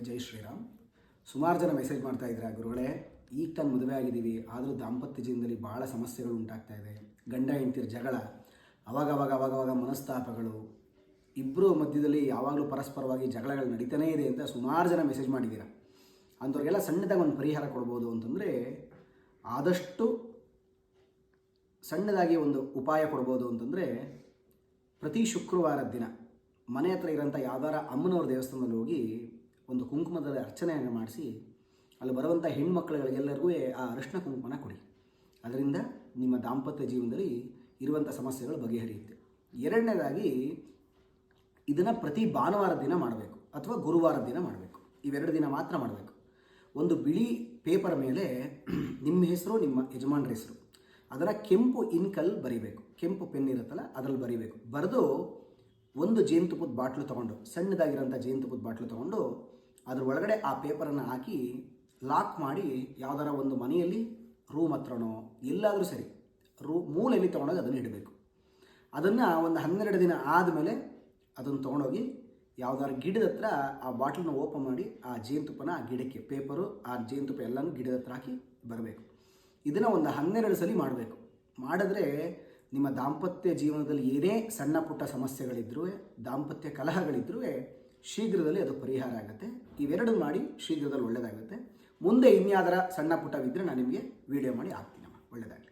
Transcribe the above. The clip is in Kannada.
ಜೈ ಶ್ರೀರಾಮ್. ಸುಮಾರು ಜನ ಮೆಸೇಜ್ ಮಾಡ್ತಾ ಇದ್ದಾರೆ, ಗುರುಗಳೇ ಈಗ ತಾನು ಮದುವೆ ಆಗಿದ್ದೀವಿ, ಆದರೂ ದಾಂಪತ್ಯ ಜೀವನದಲ್ಲಿ ಭಾಳ ಸಮಸ್ಯೆಗಳು ಉಂಟಾಗ್ತಾ ಇದೆ, ಗಂಡ ಹೆಂಡ್ತಿರ ಜಗಳ, ಅವಾಗವಾಗ ಮನಸ್ತಾಪಗಳು, ಇಬ್ಬರು ಮಧ್ಯದಲ್ಲಿ ಯಾವಾಗಲೂ ಪರಸ್ಪರವಾಗಿ ಜಗಳಗಳು ನಡೀತಾನೇ ಇದೆ ಅಂತ ಸುಮಾರು ಜನ ಮೆಸೇಜ್ ಮಾಡಿದ್ದೀರ. ಅಂಥವ್ರಿಗೆಲ್ಲ ಸಣ್ಣದಾಗಿ ಒಂದು ಪರಿಹಾರ ಕೊಡ್ಬೋದು ಅಂತಂದರೆ, ಆದಷ್ಟು ಸಣ್ಣದಾಗಿ ಒಂದು ಉಪಾಯ ಕೊಡ್ಬೋದು ಅಂತಂದರೆ, ಪ್ರತಿ ಶುಕ್ರವಾರದ ದಿನ ಮನೆ ಹತ್ರ ಇರೋಂಥ ಯಾವ್ದಾರ ಅಮ್ಮನವ್ರ ದೇವಸ್ಥಾನದಲ್ಲಿ ಹೋಗಿ ಒಂದು ಕುಂಕುಮದ ಅರ್ಚನೆಯನ್ನು ಮಾಡಿಸಿ ಅಲ್ಲಿ ಬರುವಂಥ ಹೆಣ್ಮಕ್ಳುಗಳಿಗೆಲ್ಲರಿಗೂ ಆ ಅರಿಶಿನ ಕುಂಕುಮನ ಕೊಡಿ. ಅದರಿಂದ ನಿಮ್ಮ ದಾಂಪತ್ಯ ಜೀವನದಲ್ಲಿ ಇರುವಂಥ ಸಮಸ್ಯೆಗಳು ಬಗೆಹರಿಯುತ್ತೆ. ಎರಡನೇದಾಗಿ ಇದನ್ನು ಪ್ರತಿ ಭಾನುವಾರದ ದಿನ ಮಾಡಬೇಕು ಅಥವಾ ಗುರುವಾರದ ದಿನ ಮಾಡಬೇಕು. ಇವೆರಡು ದಿನ ಮಾತ್ರ ಮಾಡಬೇಕು. ಒಂದು ಬಿಳಿ ಪೇಪರ್ ಮೇಲೆ ನಿಮ್ಮ ಹೆಸರು, ನಿಮ್ಮ ಯಜಮಾನ್ರ ಹೆಸರು, ಅದನ್ನು ಕೆಂಪು ಇನ್ಕಲ್ಲಿ ಬರೀಬೇಕು. ಕೆಂಪು ಪೆನ್ ಇರುತ್ತಲ್ಲ ಅದರಲ್ಲಿ ಬರೀಬೇಕು. ಬರೆದು ಒಂದು ಜೇನುತುಪ್ಪದ ಬಾಟ್ಲು ತೊಗೊಂಡು, ಸಣ್ಣದಾಗಿರೋಂಥ ಜೇನುತುಪ್ಪದ ಬಾಟ್ಲು ತೊಗೊಂಡು ಅದ್ರ ಒಳಗಡೆ ಆ ಪೇಪರನ್ನು ಹಾಕಿ ಲಾಕ್ ಮಾಡಿ ಯಾವುದಾರ ಒಂದು ಮನೆಯಲ್ಲಿ ರೂಮ್ ಹತ್ರನೋ ಎಲ್ಲಾದರೂ ಸರಿ ಮೂಲೆಯಲ್ಲಿ ತೊಗೊಂಡೋಗಿ ಅದನ್ನು ಇಡಬೇಕು. ಅದನ್ನು ಒಂದು 12 ದಿನ ಆದಮೇಲೆ ಅದನ್ನು ತೊಗೊಂಡೋಗಿ ಯಾವುದಾದ್ರು ಗಿಡದ ಹತ್ರ ಆ ಬಾಟ್ಲನ್ನ ಓಪನ್ ಮಾಡಿ ಆ ಜೇನುತುಪ್ಪನ ಆ ಗಿಡಕ್ಕೆ, ಪೇಪರು ಆ ಜೇನುತುಪ್ಪ ಎಲ್ಲನೂ ಗಿಡದ ಹತ್ರ ಹಾಕಿ ಬರಬೇಕು. ಇದನ್ನು ಒಂದು 12 ಸಲ ಮಾಡಬೇಕು. ಮಾಡಿದ್ರೆ ನಿಮ್ಮ ದಾಂಪತ್ಯ ಜೀವನದಲ್ಲಿ ಏನೇ ಸಣ್ಣ ಪುಟ್ಟ ಸಮಸ್ಯೆಗಳಿದ್ರೂ, ದಾಂಪತ್ಯ ಕಲಹಗಳಿದ್ರೂ ಶೀಘ್ರದಲ್ಲಿ ಅದು ಪರಿಹಾರ ಆಗುತ್ತೆ. ಇವೆರಡು ಮಾಡಿ ಶೀಘ್ರದಲ್ಲಿ ಒಳ್ಳೆಯದಾಗುತ್ತೆ. ಮುಂದೆ ಇನ್ಯಾವುದರ ಸಣ್ಣ ಪುಟ್ಟವಿದ್ದರೆ ನಾನು ನಿಮಗೆ ವಿಡಿಯೋ ಮಾಡಿ ಹಾಕ್ತೀನಮ್ಮ. ಒಳ್ಳೆಯದಾಗಿ.